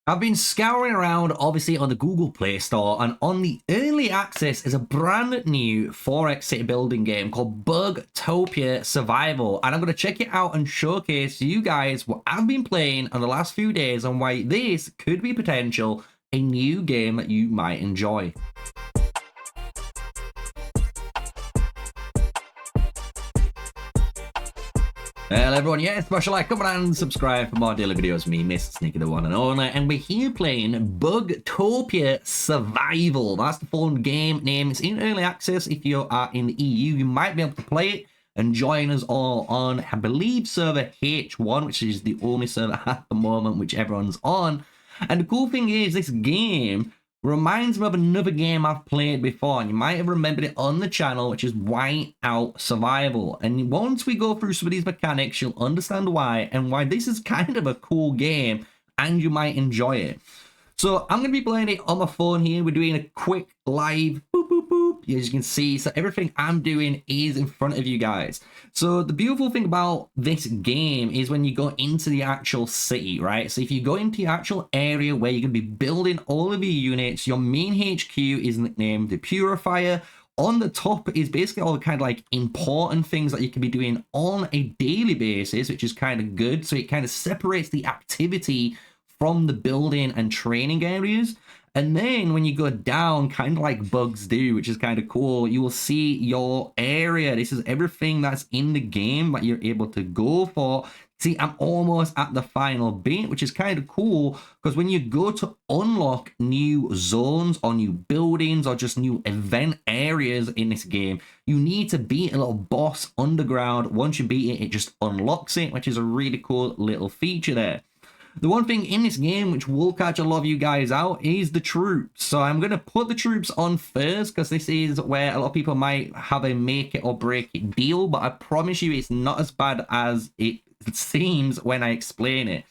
I've been scouring around, obviously, on the Google Play Store, and on the early access is a brand new 4X city building game called BUGTOPIA Survival, and I'm going to check it out and showcase to you guys what I've been playing on the last few days and why this could be potential a new game that you might enjoy. Hello everyone, yeah, smash a like, comment and subscribe for more daily videos with me, MrSneakyy, the one and only, and we're here playing BUGTOPIA Survival. That's the full game name. It's in early access. If you are in the EU, you might be able to play it and join us all on, I believe, server H1, which is the only server at the moment which everyone's on. And the cool thing is, this game reminds me of another game I've played before, and you might have remembered it on the channel, which is Whiteout Survival. And once we go through some of these mechanics, you'll understand why and why this is kind of a cool game, and you might enjoy it. So I'm going to be playing it on my phone here. We're doing a quick live boop, boop, boop, as you can see. So everything I'm doing is in front of you guys. So the beautiful thing about this game is when you go into the actual city, right? So if you go into the actual area where you're going to be building all of your units, your main HQ is nicknamed the Purifier. On the top is basically all the kind of like important things that you can be doing on a daily basis, which is kind of good. So it kind of separates the activity from the building and training areas. And then when you go down, kind of like bugs do, which is kind of cool, you will see your area. This is everything that's in the game that you're able to go for. See, I'm almost at the final bit, which is kind of cool, because when you go to unlock new zones or new buildings or just new event areas in this game, you need to beat a little boss underground. Once you beat it, it just unlocks it, which is a really cool little feature there. The one thing in this game which will catch a lot of you guys out is the troops. So I'm going to put the troops on first, because this is where a lot of people might have a make it or break it deal, but I promise you it's not as bad as it seems when I explain it.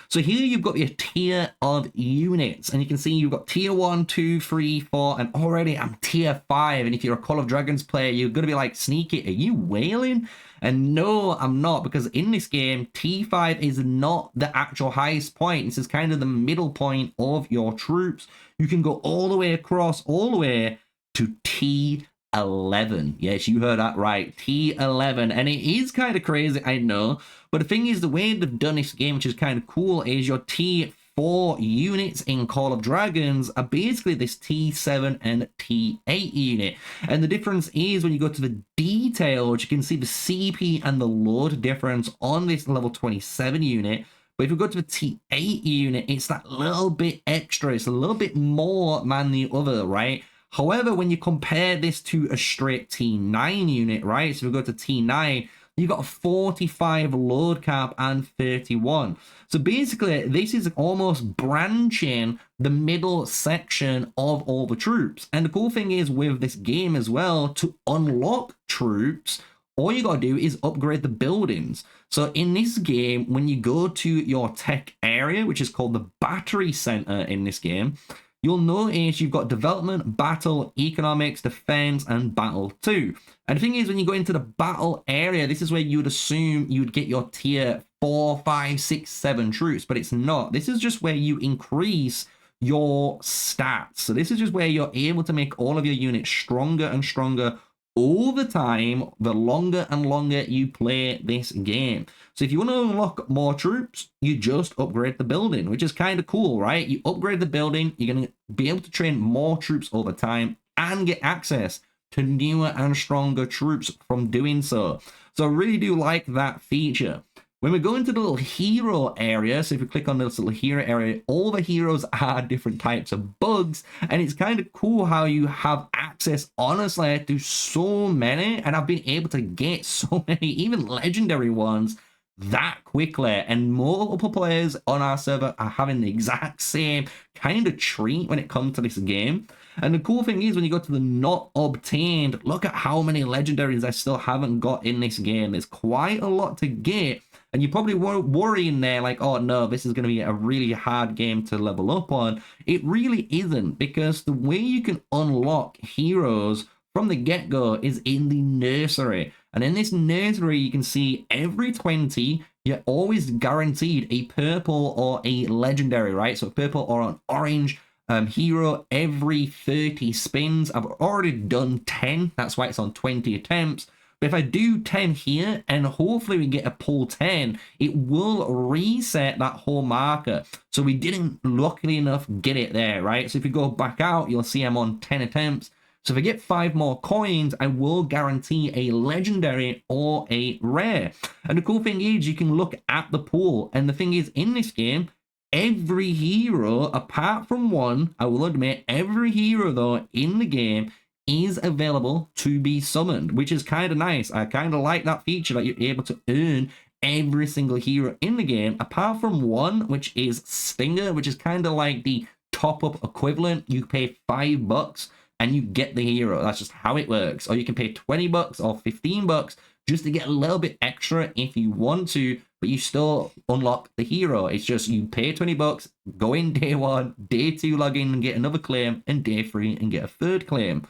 So here you've got your tier of units, and you can see you've got tier 1, 2, 3, 4, and already I'm tier 5. And if you're a Call of Dragons player, you're going to be like, Sneaky, are you whaling? And no, I'm not, because in this game, T5 is not the actual highest point. This is kind of the middle point of your troops. You can go all the way across, all the way to T11. Yes, you heard that right, T11. And it is kind of crazy, I know. But the thing is, the way they've done this game, which is kind of cool, is your T4 units in Call of Dragons are basically this T7 and T8 unit. And the difference is when you go to the details, you can see the CP and the load difference on this level 27 unit. But if you go to the T8 unit, it's that little bit extra. It's a little bit more than the other, right? However, when you compare this to a straight T9 unit, right? So if we go to T9, you've got a 45 load cap and 31. So basically, this is almost branching the middle section of all the troops. And the cool thing is with this game as well, to unlock troops, all you got to do is upgrade the buildings. So in this game, when you go to your tech area, which is called the battery center in this game, you'll notice you've got development, battle, economics, defense, and battle 2. And the thing is, when you go into the battle area, this is where you would assume you'd get your tier 4, 5, 6, 7 troops, but it's not. This is just where you increase your stats. So this is just where you're able to make all of your units stronger and stronger all the time, the longer and longer you play this game. So if you want to unlock more troops, you just upgrade the building, which is kind of cool, right? You upgrade the building, you're going to be able to train more troops over time and get access to newer and stronger troops from doing so. So I really do like that feature. When we go into the little hero area, so if you click on this little hero area, all the heroes are different types of bugs, and it's kind of cool how you have access, honestly, to so many, and I've been able to get so many, even legendary ones, that quickly, and multiple players on our server are having the exact same kind of treat when it comes to this game. And the cool thing is, when you go to the not obtained, look at how many legendaries I still haven't got in this game. There's quite a lot to get. And you probably were worrying there like, oh no, this is going to be a really hard game to level up on. It really isn't, because the way you can unlock heroes from the get-go is in the nursery. And in this nursery, you can see every 20 you're always guaranteed a purple or a legendary, right? So purple or an orange hero every 30 spins. I've already done 10. That's why it's on 20 attempts. But if I do 10 here, and hopefully we get a pull 10, it will reset that whole marker. So we didn't, luckily enough, get it there, right? So if we go back out, you'll see I'm on 10 attempts. So if I get 5 more coins, I will guarantee a legendary or a rare. And the cool thing is you can look at the pool. And the thing is, in this game, every hero, apart from one, I will admit, every hero, though, in the game is available to be summoned, which is kind of nice. I kind of like that feature that you're able to earn every single hero in the game, apart from one, which is Stinger, which is kind of like the top-up equivalent. You pay $5 and you get the hero. That's just how it works. Or you can pay $20 or $15 just to get a little bit extra if you want to, but you still unlock the hero. It's just you pay $20, go in day 1, day 2 log in and get another claim, and day 3 and get a third claim.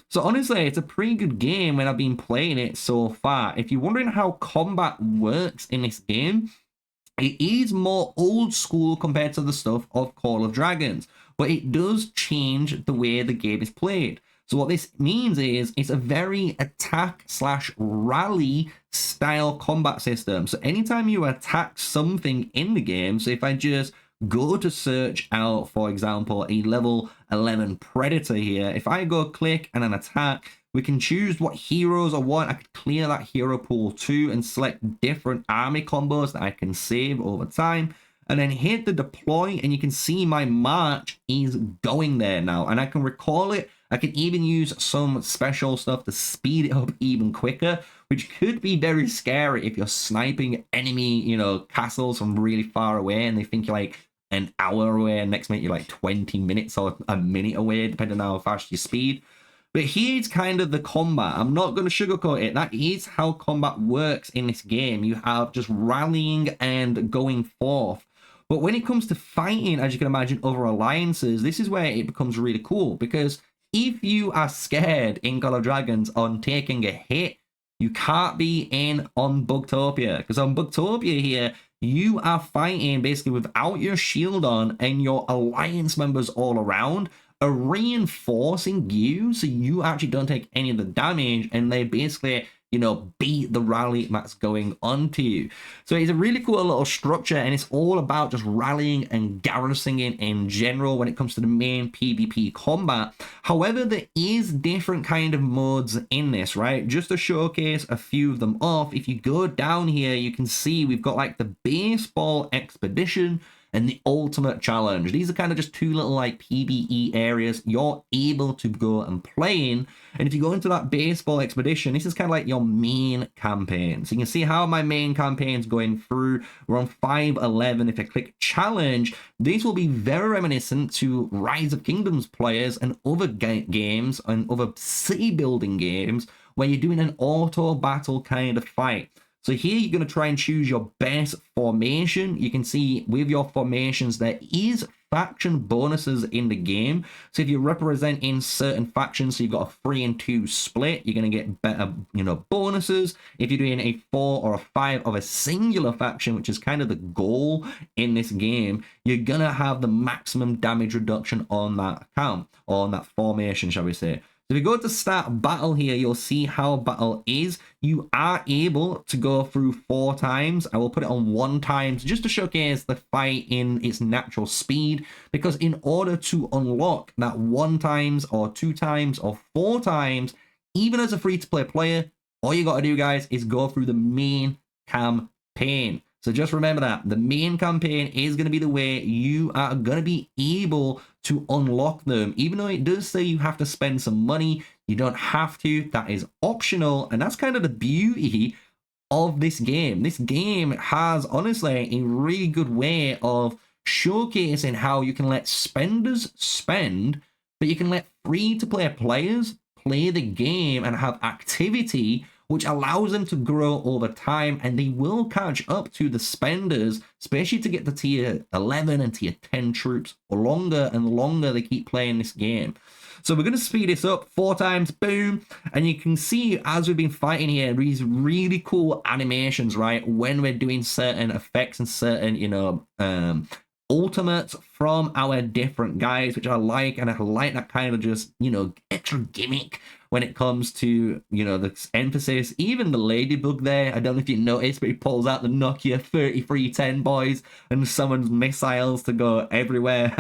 So honestly, it's a pretty good game when I've been playing it so far. If you're wondering how combat works in this game, it is more old school compared to the stuff of Call of Dragons, but it does change the way the game is played. So what this means is it's a very attack/rally style combat system. So anytime you attack something in the game, so if I just go to search out, for example, a level 11 Predator here, if I go click and then attack, we can choose what heroes I want. I could clear that hero pool too and select different army combos that I can save over time. And then hit the deploy, and you can see my march is going there now. And I can recall it. I can even use some special stuff to speed it up even quicker, which could be very scary if you're sniping enemy, you know, castles from really far away and they think you're like an hour away, and next minute you're like 20 minutes or a minute away, depending on how fast you speed. But here's kind of the combat. I'm not going to sugarcoat it. That is how combat works in this game. You have just rallying and going forth. But when it comes to fighting, as you can imagine, other alliances, this is where it becomes really cool. Because if you are scared in Call of Dragons on taking a hit, you can't be in on BUGTOPIA. Because on BUGTOPIA here, you are fighting basically without your shield on, and your alliance members all around are reinforcing you, so you actually don't take any of the damage, and they basically, you know, beat the rally that's going on to you. So it's a really cool little structure, and it's all about just rallying and garrisoning in general when it comes to the main PvP combat. However, there is different kind of modes in this, right? Just to showcase a few of them off, if you go down here, you can see we've got like the baseball expedition and the ultimate challenge. These are kind of just two little like PvE areas you're able to go and play in. And if you go into that baseball expedition, this is kind of like your main campaign. So you can see how my main campaign's going through. We're on 511. If I click challenge, this will be very reminiscent to Rise of Kingdoms players and other games and other city building games where you're doing an auto battle kind of fight. So here you're going to try and choose your best formation. You can see with your formations there is faction bonuses in the game. So if you're representing certain factions, so you've got a 3 and 2 split, you're going to get better, you know, bonuses. If you're doing a 4 or a 5 of a singular faction, which is kind of the goal in this game, you're going to have the maximum damage reduction on that account, or on that formation, shall we say. So if you go to start battle here, you'll see how battle is. You are able to go through 4 times. I will put it on 1 time just to showcase the fight in its natural speed, because in order to unlock that 1 times or 2 times or 4 times, even as a free-to-play player, all you got to do, guys, is go through the main campaign. So just remember that the main campaign is going to be the way you are going to be able to unlock them. Even though it does say you have to spend some money, you don't have to. That is optional. And that's kind of the beauty of this game. This game has, honestly, a really good way of showcasing how you can let spenders spend, but you can let free-to-play players play the game and have activity which allows them to grow over time, and they will catch up to the spenders, especially to get the tier 11 and tier 10 troops. Longer and longer they keep playing this game. So we're going to speed this up 4 times, boom, and you can see as we've been fighting here, these really cool animations, right, when we're doing certain effects and certain, you know, ultimates from our different guys, which I like, and I like that kind of just, you know, extra gimmick when it comes to, you know, the emphasis. Even the ladybug there, I don't know if you noticed, but he pulls out the Nokia 3310, boys, and summons missiles to go everywhere.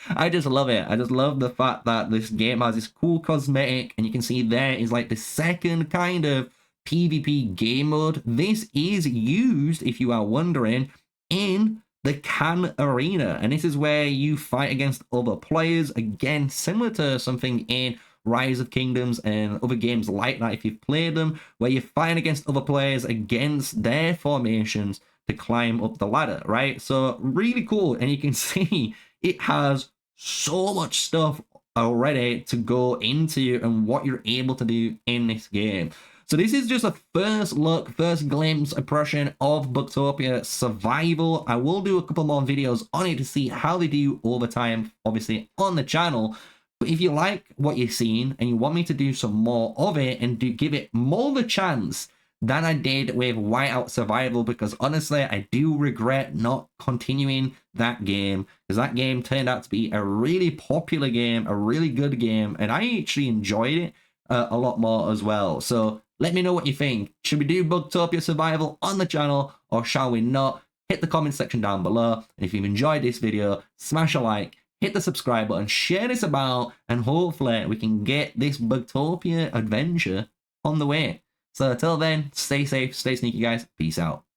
I just love it. I just love the fact that this game has this cool cosmetic, and you can see there is like the second kind of PvP game mode. This is used, if you are wondering, in the Can Arena, and this is where you fight against other players, again similar to something in Rise of Kingdoms and other games like that if you've played them, where you're fighting against other players against their formations to climb up the ladder, right? So really cool, and you can see it has so much stuff already to go into and what you're able to do in this game. So this is just a first look, first glimpse impression of BUGTOPIA Survival. I will do a couple more videos on it to see how they do over time, obviously, on the channel. But if you like what you're seeing and you want me to do some more of it and give it more of a chance than I did with Whiteout Survival, because honestly, I do regret not continuing that game, because that game turned out to be a really popular game, a really good game, and I actually enjoyed it a lot more as well. So let me know what you think. Should we do BUGTOPIA Survival on the channel, or shall we not? Hit the comment section down below. And if you've enjoyed this video, smash a like, hit the subscribe button, share this about, and hopefully we can get this BUGTOPIA adventure on the way. So until then, stay safe, stay sneaky, guys. Peace out.